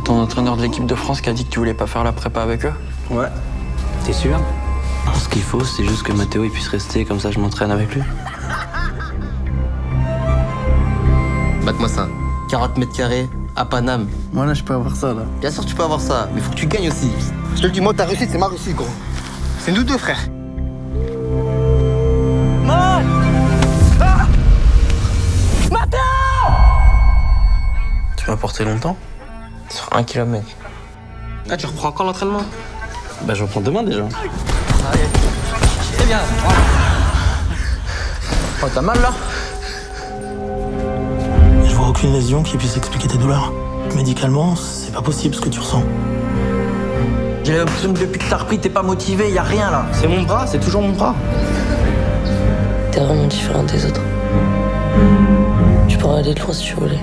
ton entraîneur de l'équipe de France qui a dit que tu voulais pas faire la prépa avec eux? Ouais. T'es sûr? Non, ce qu'il faut, c'est juste que Mathéo il puisse rester, comme ça je m'entraîne avec lui. Batte-moi ça. 40 mètres carrés à Paname. Moi là, je peux avoir ça là. Bien sûr, tu peux avoir ça, mais faut que tu gagnes aussi. Je te le dis, moi, ta réussite, c'est ma réussite, gros. C'est nous deux, frère. Tu vas porter longtemps? Sur 1 kilomètre. Ah, tu reprends encore l'entraînement? Bah je reprends demain déjà. Très bien. Oh, t'as mal là? Je vois aucune lésion qui puisse expliquer tes douleurs. Médicalement, c'est pas possible ce que tu ressens. J'ai l'impression que depuis que t'as repris, t'es pas motivé, y a rien là. C'est mon bras, c'est toujours mon bras. T'es vraiment différent des autres. Tu pourras aller loin si tu voulais.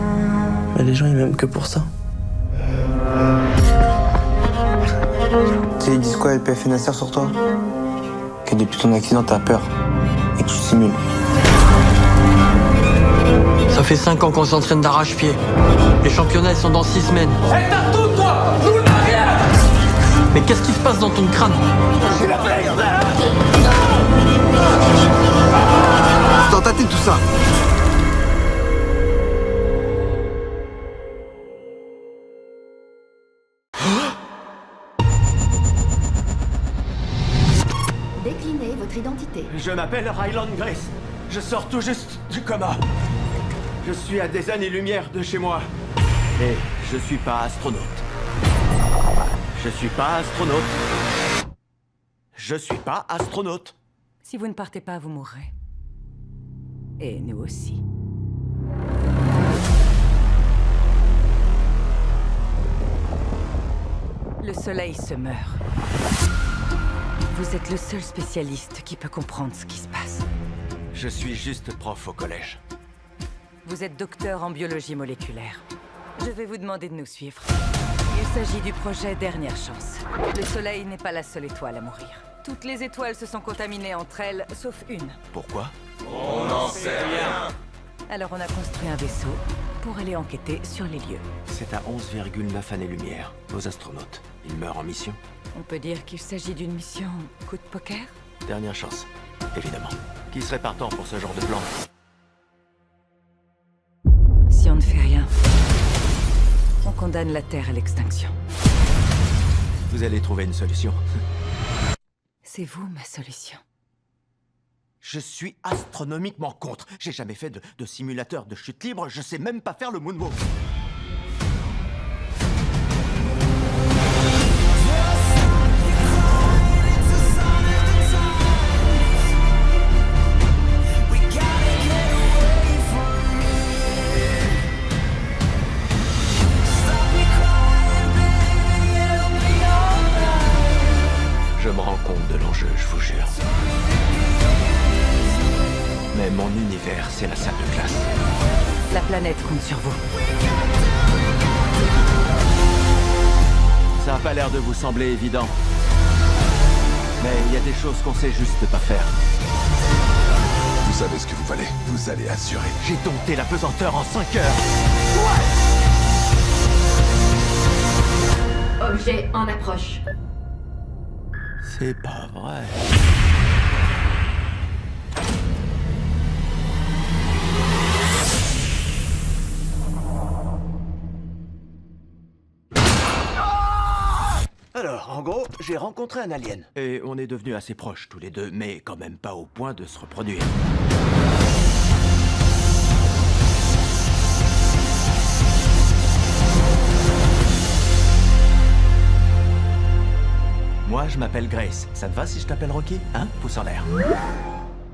Mais les gens ils m'aiment que pour ça. Tu sais, ils disent quoi, LPF et Nasser sur toi? Que depuis ton accident, t'as peur. Et que tu simules. Ça fait 5 ans qu'on s'entraîne d'arrache-pied. Les championnats, ils sont dans 6 semaines. Mais qu'est-ce qui se passe dans ton crâne? C'est dans ta tête, tout ça. Déclinez votre identité. Je m'appelle Ryland Grace. Je sors tout juste du coma. Je suis à des années-lumière de chez moi. Et je suis pas astronaute. Je suis pas astronaute. Je suis pas astronaute. Si vous ne partez pas, vous mourrez. Et nous aussi. Le soleil se meurt. Vous êtes le seul spécialiste qui peut comprendre ce qui se passe. Je suis juste prof au collège. Vous êtes docteur en biologie moléculaire. Je vais vous demander de nous suivre. Il s'agit du projet Dernière Chance. Le soleil n'est pas la seule étoile à mourir. Toutes les étoiles se sont contaminées entre elles, sauf une. Pourquoi? Alors on a construit un vaisseau pour aller enquêter sur les lieux. C'est à 11,9 années-lumière. Nos astronautes, ils meurent en mission. On peut dire qu'il s'agit d'une mission coup de poker? Dernière chance, évidemment. Qui serait partant pour ce genre de plan? Si on ne fait rien, on condamne la Terre à l'extinction. Vous allez trouver une solution. C'est vous ma solution. Je suis astronomiquement contre. J'ai jamais fait de simulateur de chute libre. Je sais même pas faire le moonwalk. Je me rends compte de l'enjeu, je vous jure. Mais mon univers, c'est la salle de classe. La planète compte sur vous. Ça a pas l'air de vous sembler évident. Mais il y a des choses qu'on sait juste pas faire. Vous savez ce que vous valez. Vous allez assurer. J'ai dompté la pesanteur en 5 heures. Objet en approche. C'est pas vrai. Alors, en gros, j'ai rencontré un alien. Et on est devenus assez proches tous les deux, mais quand même pas au point de se reproduire. Moi, je m'appelle Grace. Ça te va si je t'appelle Rocky? Hein? Pouce en l'air.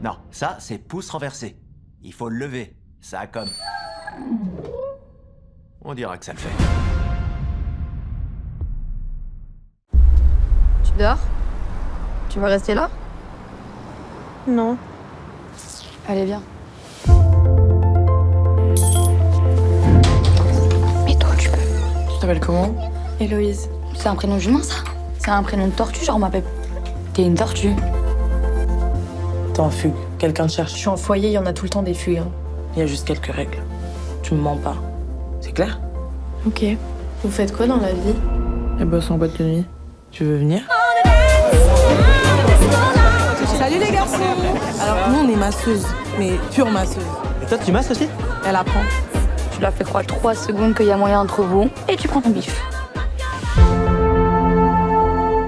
Non, ça, c'est pouce renversé. Il faut le lever. Ça comme... On dira que ça le fait. Tu dors? Tu vas rester là? Non. Allez, viens. Mais toi, tu peux. Tu t'appelles comment? Héloïse. C'est un prénom d'humain, ça? C'est un prénom de tortue, genre on m'appelle... T'es une tortue. T'es en fugue. Quelqu'un te cherche. Je suis en foyer, il y en a tout le temps des fugues. Il y a juste quelques règles. Tu me mens pas. C'est clair? Ok. Vous faites quoi dans la vie? Elle bosse en boîte de nuit. Tu veux venir? Salut les garçons! Alors nous on est masseuses, mais pure masseuse. Et toi, tu masses aussi? Elle apprend. Tu leur fais croire 3 secondes qu'il y a moyen entre vous et tu prends ton bif.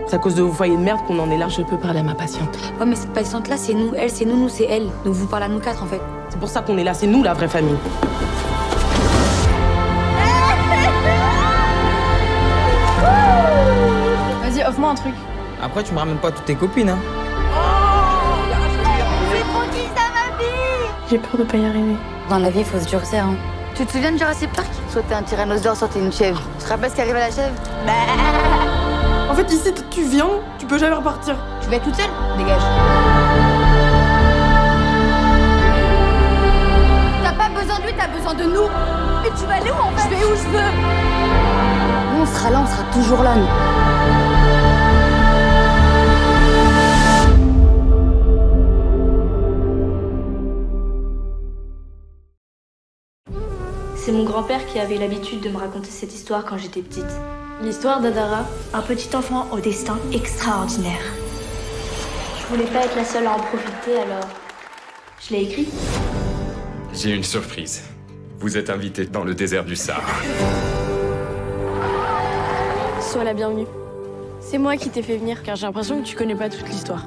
C'est à cause de vos foyers de merde qu'on en est là. Je peux parler à ma patiente. Ouais, mais cette patiente-là, c'est nous. Elle, c'est nous, c'est elle. Donc vous parlez à nous 4 en fait. C'est pour ça qu'on est là. C'est nous la vraie famille. Vas-y, offre-moi un truc. Après, tu me ramènes pas toutes tes copines, hein. J'ai peur de pas y arriver. Dans la vie, il faut se durcir. Hein. Tu te souviens de Jurassic Park? Soit t'es un tyrannosaure, soit t'es une chèvre. Tu te rappelles ce qui arrive à la chèvre? En fait, ici, tu viens, tu peux jamais repartir. Tu vas être toute seule? Dégage. T'as pas besoin de lui, t'as besoin de nous. Mais tu vas aller où en fait? Je vais où je veux. Nous, on sera là, on sera toujours là, nous. C'est mon grand-père qui avait l'habitude de me raconter cette histoire quand j'étais petite. L'histoire d'Adara, un petit enfant au destin extraordinaire. Je voulais pas être la seule à en profiter, alors je l'ai écrit. J'ai une surprise. Vous êtes invité dans le désert du Sahara. Sois la bienvenue. C'est moi qui t'ai fait venir. Car j'ai l'impression que tu connais pas toute l'histoire.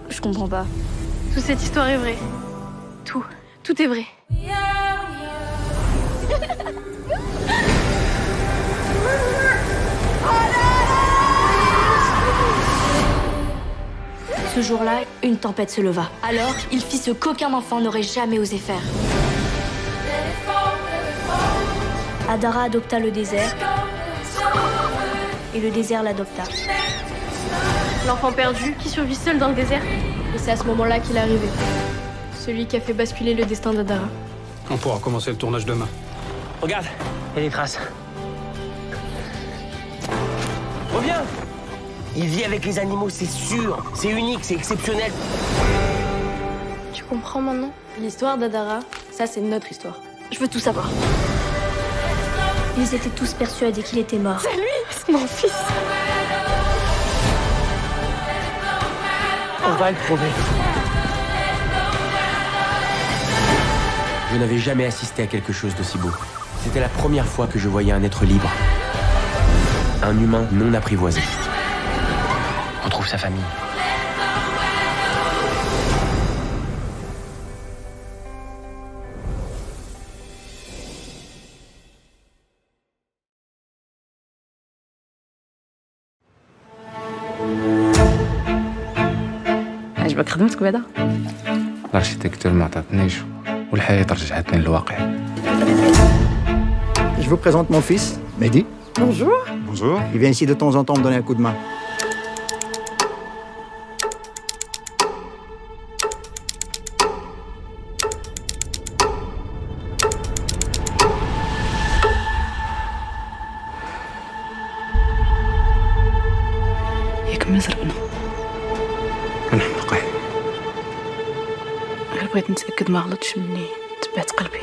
Je comprends pas. Toute cette histoire est vraie. Tout est vrai. Ce jour-là, une tempête se leva. Alors, il fit ce qu'aucun enfant n'aurait jamais osé faire. Adara adopta le désert et le désert l'adopta. L'enfant perdu qui survit seul dans le désert. Et c'est à ce moment-là qu'il est arrivé. Celui qui a fait basculer le destin d'Adara. On pourra commencer le tournage demain. Regarde, il y a des traces. Reviens! Il vit avec les animaux, c'est sûr. C'est unique, c'est exceptionnel. Tu comprends maintenant? L'histoire d'Adara, ça c'est notre histoire. Je veux tout savoir. Ils étaient tous persuadés qu'il était mort. C'est lui, c'est mon fils. On va le prouver. Je n'avais jamais assisté à quelque chose d'aussi beau. C'était la première fois que je voyais un être libre. Un humain non apprivoisé. On trouve sa famille. عجبك خدمتك بعدا؟ الاركيتكتور ما عطاتنيش والحياة رجعتني للواقع. Je vous présente mon fils, Mehdi. Bonjour. Bonjour. Il vient ici de temps en temps me donner un coup de main. ياك ما زربنا. كنحمقه. غير بغيت نتأكد ما غلطش مني تبعت قلبي.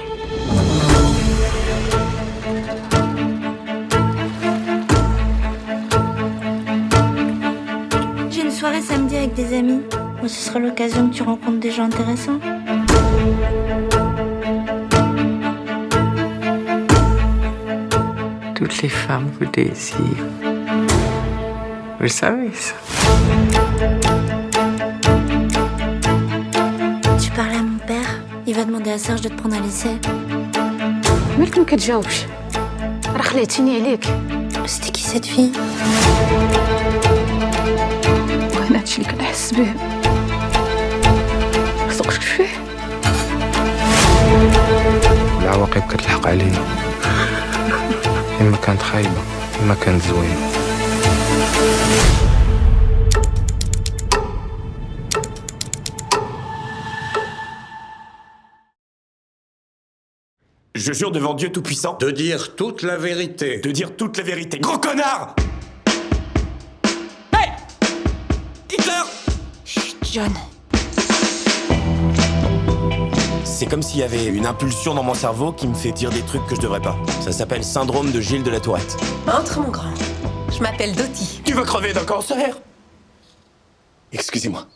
J'ai une soirée samedi avec des amis. Moi, ce sera l'occasion que tu rencontres des gens intéressants. Toutes les femmes vous désirent. Vous le savez, ça. Tu parles à mon père. Il va demander à Serge de te prendre à l'essai. مالك ما كتجاوبش؟ راه خلعتيني عليك. C'était qui cette fille? وانا هادشي اللي كنحس به. خصك تشوفيه. العواقب كتلحق علينا. إما كانت خايبة إما كانت زوينة. Je jure devant Dieu Tout-Puissant de dire toute la vérité. De dire toute la vérité. Gros connard! Hey! Hitler! Chut, John. C'est comme s'il y avait une impulsion dans mon cerveau qui me fait dire des trucs que je devrais pas. Ça s'appelle syndrome de Gilles de la Tourette. Entre, mon grand. Je m'appelle Dottie. Tu veux crever d'un cancer? Excusez-moi.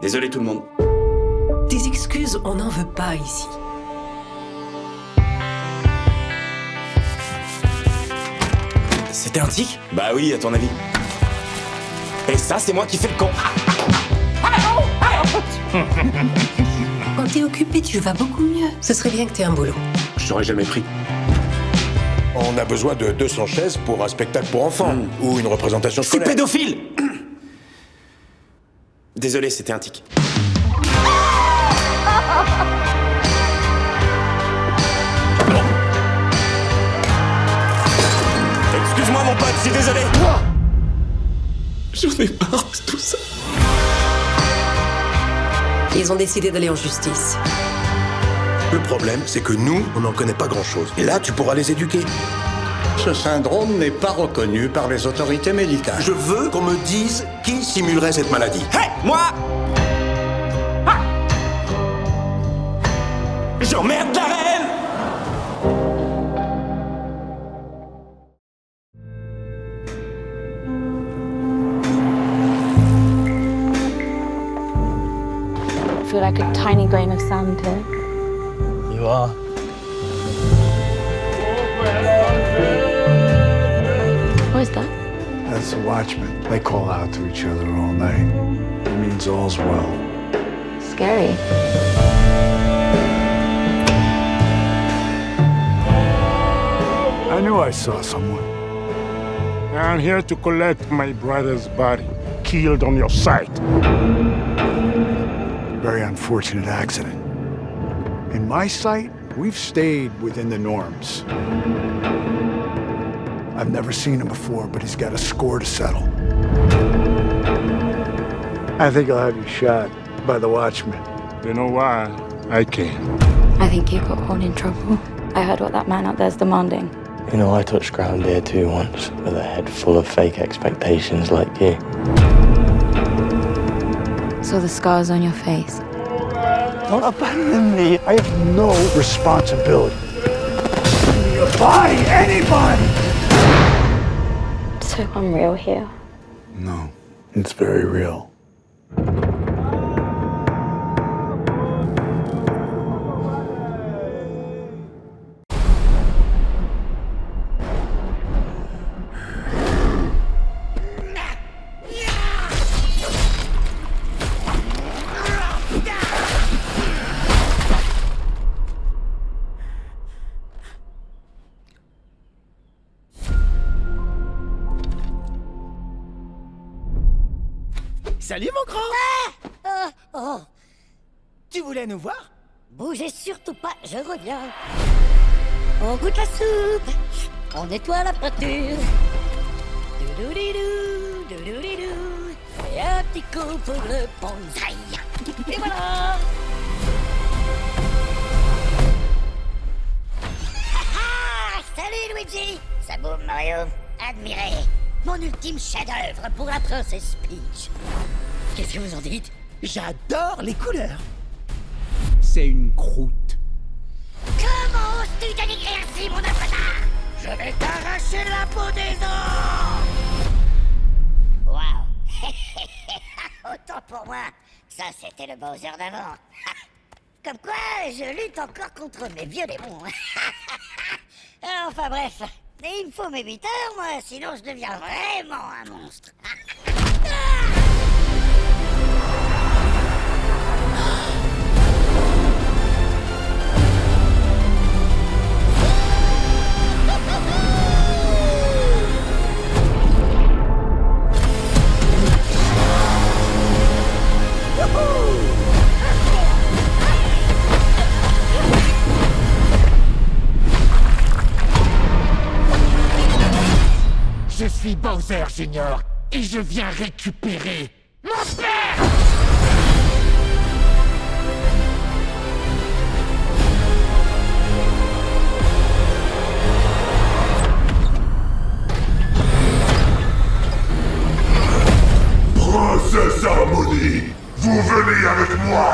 Désolé tout le monde. Des excuses, on n'en veut pas ici. C'était un tic? Bah oui, à ton avis. Et ça, c'est moi qui fais le con. Quand t'es occupé, tu vas beaucoup mieux. Ce serait bien que t'aies un boulot. Je t'aurais jamais pris. On a besoin de 200 chaises pour un spectacle pour enfants ou une représentation C'est scolaire. pédophile. Désolé, c'était un tic. Excuse-moi mon pote, je suis désolé. J'en ai marre de tout ça. Ils ont décidé d'aller en justice. Le problème, c'est que nous, on n'en connaît pas grand-chose. Et là, tu pourras les éduquer. Ce syndrome n'est pas reconnu par les autorités médicales. Je veux qu'on me dise qui simulerait cette maladie. Hey, moi J'emmerde la reine. I feel like a tiny grain of sand here. You are. What is that? That's the watchman. They call out to each other all night. It means all's well. Scary. I knew I saw someone. I'm here to collect my brother's body, killed on your site. Very unfortunate accident. In my sight, we've stayed within the norms. I've never seen him before, but he's got a score to settle. I think I'll have you shot by the watchman. You know why? I can. I think you got all in trouble. I heard what that man out there's demanding. You know, I touched ground here too once, with a head full of fake expectations like you. Saw the scars on your face. Don't abandon me. I have no responsibility. Your body, anybody! So I'm real here. No, it's very real. Salut mon grand! Oh! Tu voulais nous voir? Bougez surtout pas, je reviens. On goûte la soupe, on nettoie la peinture. Doudoudidou, doudoudidou. Et un petit coup pour le bonsaï. Et voilà! Salut Luigi! Ça boum Mario, admirez! Mon ultime chef-d'œuvre pour la princesse Peach. Qu'est-ce que vous en dites? J'adore les couleurs. C'est une croûte. Comment oses-tu dénigrer ainsi mon avatar? Je vais t'arracher la peau des os! Waouh! Autant pour moi, ça c'était le Bowser d'avant. Comme quoi, je lutte encore contre mes vieux démons. Enfin bref, il me faut mes 8 heures, moi, sinon je deviens vraiment un monstre. Je suis Bowser Junior et je viens récupérer mon père! Princesse Harmonie, vous venez avec moi.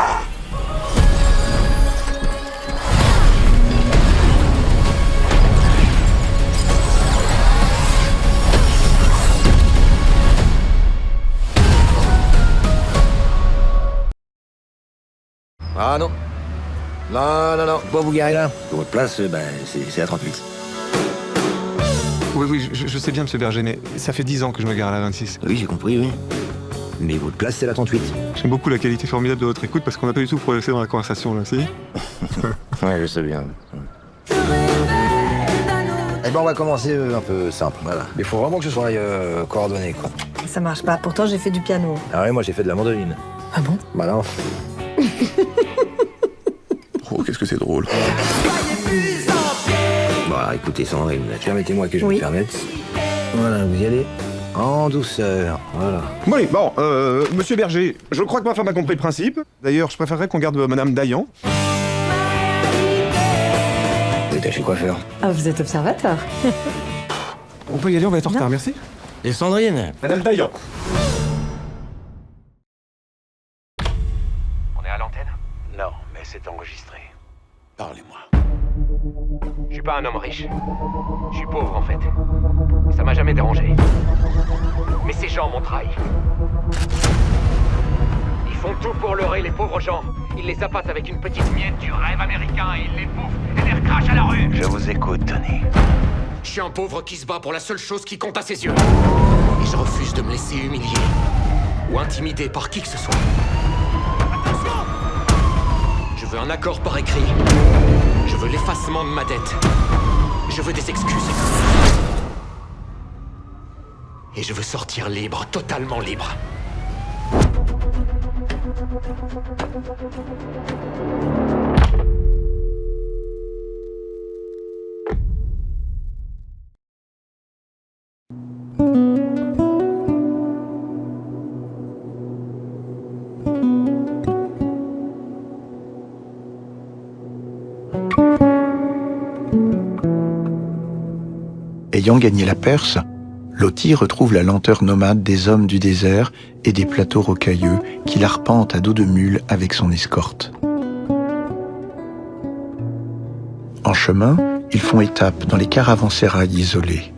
Ah non. Non. Pas vous garer là. Votre place, c'est à 38. Oui, je sais bien, monsieur Berger, mais ça fait 10 ans que je me gare à la 26. Oui, j'ai compris, oui. Mais votre place, c'est la 38. J'aime beaucoup la qualité formidable de votre écoute parce qu'on n'a pas du tout progressé dans la conversation, là, si? Ouais, je sais bien. Eh ben, on va commencer un peu simple, voilà. Mais il faut vraiment que ce soit coordonné, quoi. Ça marche pas. Pourtant, j'ai fait du piano. Ah ouais, moi, j'ai fait de la mandoline. Ah bon? Bah non. Oh, qu'est-ce que c'est drôle. Bon, alors, écoutez, Sandrine, permettez-moi que je me permette. Voilà, vous y allez en douceur, voilà. Oui, bon, monsieur Berger, je crois que ma femme a compris le principe. D'ailleurs, je préférerais qu'on garde madame Dayan. Vous êtes chez le coiffeur. Ah, vous êtes observateur. On peut y aller, on va être en retard, merci. Et Sandrine? Madame Dayan. On est à l'antenne? Non, mais c'est enregistré. Parlez-moi. Je suis pas un homme riche. Je suis pauvre en fait. Et ça m'a jamais dérangé. Mais ces gens m'ont trahi. Ils font tout pour leurrer les pauvres gens. Ils les appâtent avec une petite miette du rêve américain et ils les bouffent et les recrachent à la rue. Je vous écoute, Tony. Je suis un pauvre qui se bat pour la seule chose qui compte à ses yeux. Et je refuse de me laisser humilier ou intimider par qui que ce soit. Attention! Je veux un accord par écrit. Je veux l'effacement de ma dette. Je veux des excuses. Et je veux sortir libre, totalement libre. Ayant gagné la Perse, Lottie retrouve la lenteur nomade des hommes du désert et des plateaux rocailleux qu'il arpente à dos de mule avec son escorte. En chemin, ils font étape dans les caravansérails isolés.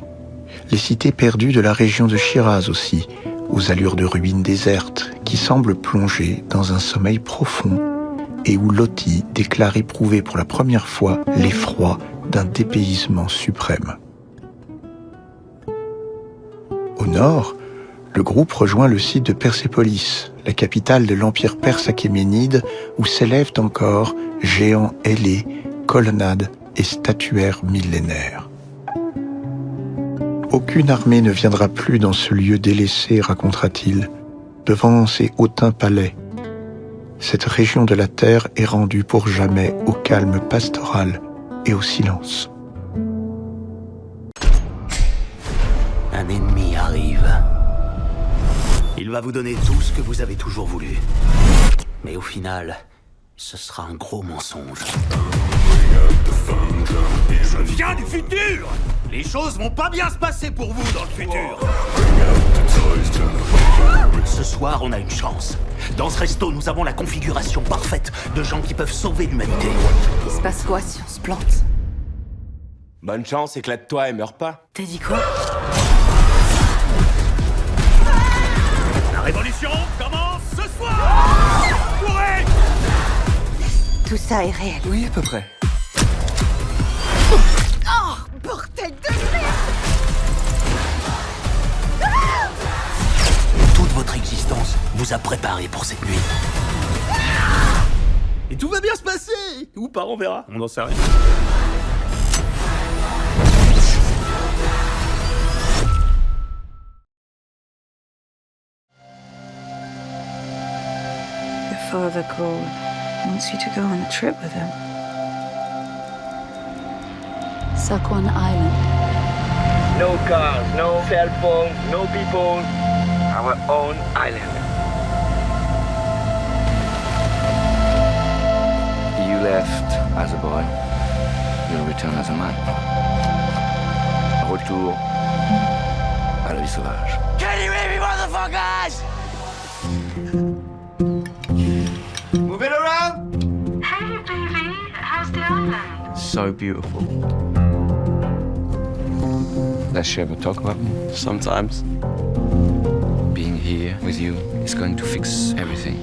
Les cités perdues de la région de Shiraz aussi, aux allures de ruines désertes qui semblent plonger dans un sommeil profond et où Lottie déclare éprouver pour la première fois l'effroi d'un dépaysement suprême. Au nord, le groupe rejoint le site de Persépolis, la capitale de l'empire perse achéménide, où s'élèvent encore géants ailés, colonnades et statuaires millénaires. Aucune armée ne viendra plus dans ce lieu délaissé, racontera-t-il, devant ces hautains palais. Cette région de la terre est rendue pour jamais au calme pastoral et au silence. Un ennemi arrive. Il va vous donner tout ce que vous avez toujours voulu. Mais au final, ce sera un gros mensonge. Je viens du futur! Les choses vont pas bien se passer pour vous dans le futur! Ce soir, on a une chance. Dans ce resto, nous avons la configuration parfaite de gens qui peuvent sauver l'humanité. Il se passe quoi si on se plante? Bonne chance, éclate-toi et meurs pas. T'as dit quoi? La révolution commence ce soir! Courez! Tout ça est réel. Oui, à peu près. Oh, bordel de merde! Toute votre existence vous a préparé pour cette nuit. Et tout va bien se passer! Ou pas, on verra. On n'en sait rien. Father called. Wants you to go on a trip with him. Sakwan Island. No cars, no cell phones, no people. Our own island. You left as a boy. You'll return as a man. Retour à la vie sauvage. Can you hear me, motherfuckers? so beautiful. Does she ever talk about me? Sometimes. Being here with you is going to fix everything.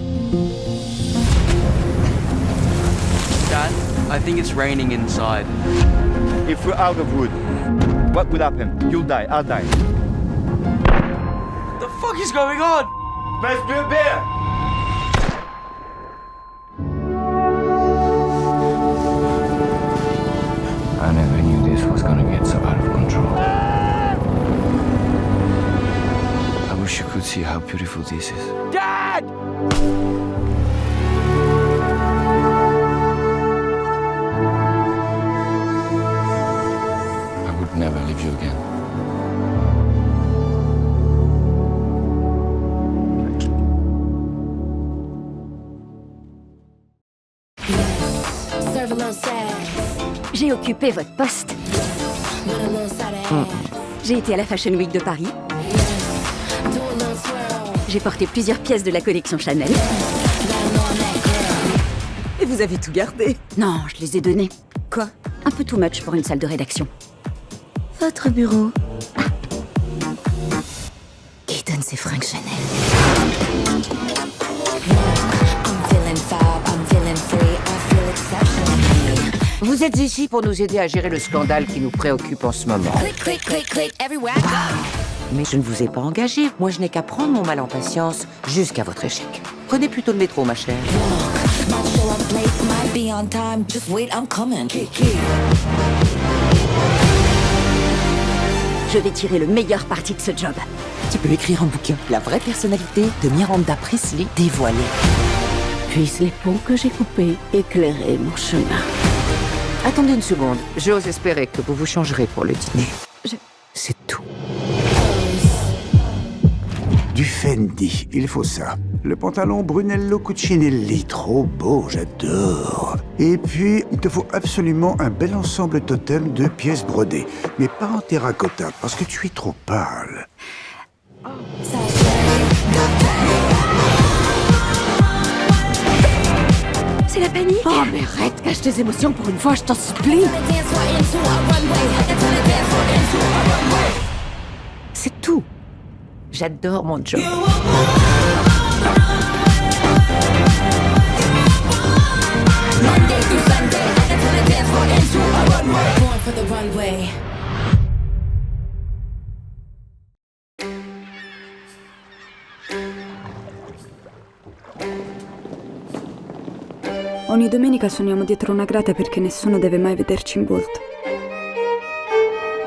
Dad, I think it's raining inside. If we're out of wood, what will happen? You'll die, I'll die. What the fuck is going on? Let's be a bear! I never knew this was gonna get so out of control. I wish you could see how beautiful this is. Dad! I would never leave you again. J'ai occupé votre poste. J'ai été à la Fashion Week de Paris. J'ai porté plusieurs pièces de la collection Chanel. Et vous avez tout gardé? Non, je les ai donnés. Quoi? Un peu too much pour une salle de rédaction. Votre bureau. Ah. Qui donne ses fringues Chanel? Vous êtes ici pour nous aider à gérer le scandale qui nous préoccupe en ce moment. Mais je ne vous ai pas engagé. Moi, je n'ai qu'à prendre mon mal en patience jusqu'à votre échec. Prenez plutôt le métro, ma chère. Je vais tirer le meilleur parti de ce job. Tu peux écrire un bouquin. La vraie personnalité de Miranda Priestly dévoilée. Puissent les ponts que j'ai coupés éclairer mon chemin. Attendez une seconde. J'ose espérer que vous vous changerez pour le dîner. C'est tout. Du Fendi, il faut ça. Le pantalon Brunello Cucinelli, trop beau, j'adore. Et puis, il te faut absolument un bel ensemble totem de pièces brodées. Mais pas en terracotta, parce que tu es trop pâle. C'est la panique. Oh, mais arrête, cache tes émotions pour une fois, je t'en supplie. C'est tout. J'adore mon job. Ogni domenica suoniamo dietro una grata perché nessuno deve mai vederci in volto.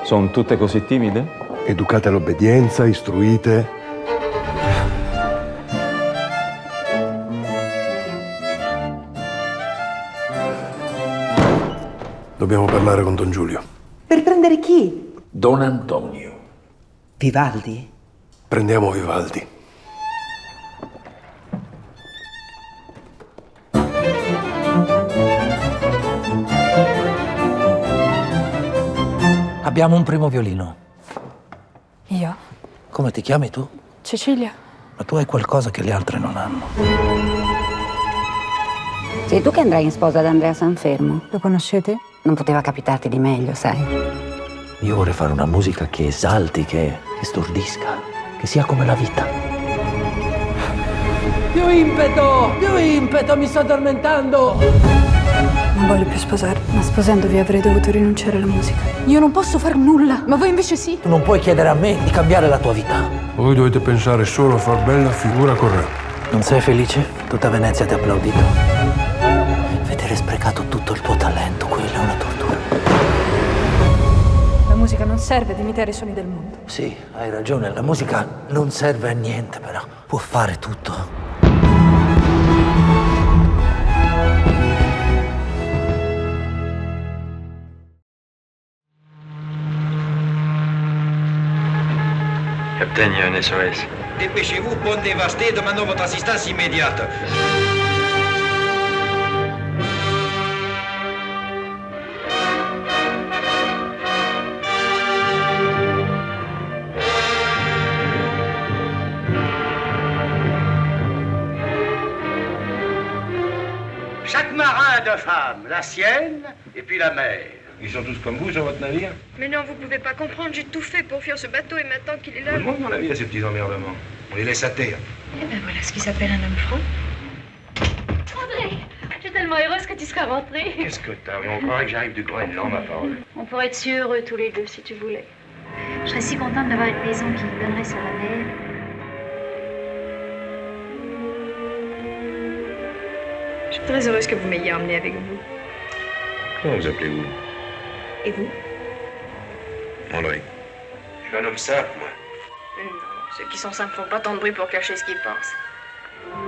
Sono tutte così timide? Educate all'obbedienza, istruite. Dobbiamo parlare con Don Giulio. Per prendere chi? Don Antonio. Vivaldi? Prendiamo Vivaldi. Abbiamo un primo violino. Io? Come ti chiami tu? Cecilia. Ma tu hai qualcosa che le altre non hanno. Sei tu che andrai in sposa ad Andrea Sanfermo? Lo conoscete? Non poteva capitarti di meglio, sai. Io vorrei fare una musica che esalti, che stordisca, che sia come la vita. Più impeto, mi sto addormentando. Non voglio più sposarmi, ma sposandovi avrei dovuto rinunciare alla musica. Io non posso far nulla, ma voi invece sì. Tu non puoi chiedere a me di cambiare la tua vita. Voi dovete pensare solo a far bella figura con Re. Non sei felice? Tutta Venezia ti ha applaudito. Vedere sprecato tutto il tuo talento, quella è una tortura. La musica non serve ad imitare i suoni del mondo. Sì, hai ragione, la musica non serve a niente, però può fare tutto. Capitaine, il y a un SOS. Dépêchez-vous, pont dévasté, demandons votre assistance immédiate. Chaque marin a deux femmes, la sienne et puis la mère. Ils sont tous comme vous sur votre navire? Mais non, vous pouvez pas comprendre, j'ai tout fait pour fuir ce bateau et maintenant qu'il est là... Tout le monde dans la vie a ses petits emmerdements. On les laisse à terre. Eh ben voilà ce qui s'appelle un homme franc. André, je suis tellement heureuse que tu seras rentré. Qu'est-ce que t'as? On croirait que j'arrive du Groenland, ma parole. On pourrait être si heureux tous les deux si tu voulais. Je serais si contente d'avoir une maison qui donnerait sur la mer. Je suis très heureuse que vous m'ayez emmené avec vous. Comment vous appelez-vous? Et vous? André. Je suis un homme simple, moi. Non, ceux qui sont simples font pas tant de bruit pour cacher ce qu'ils pensent.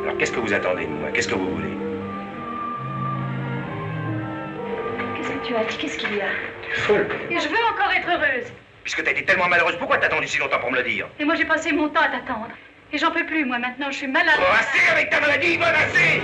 Alors qu'est-ce que vous attendez de moi? Qu'est-ce que vous voulez? Qu'est-ce que tu as dit? Qu'est-ce qu'il y a? T'es folle. Et je veux encore être heureuse. Puisque t'as été tellement malheureuse, pourquoi t'as attendu si longtemps pour me le dire? Et moi j'ai passé mon temps à t'attendre. Et j'en peux plus, moi maintenant, je suis malade. Oh, assez avec ta maladie, Yvonne, assez!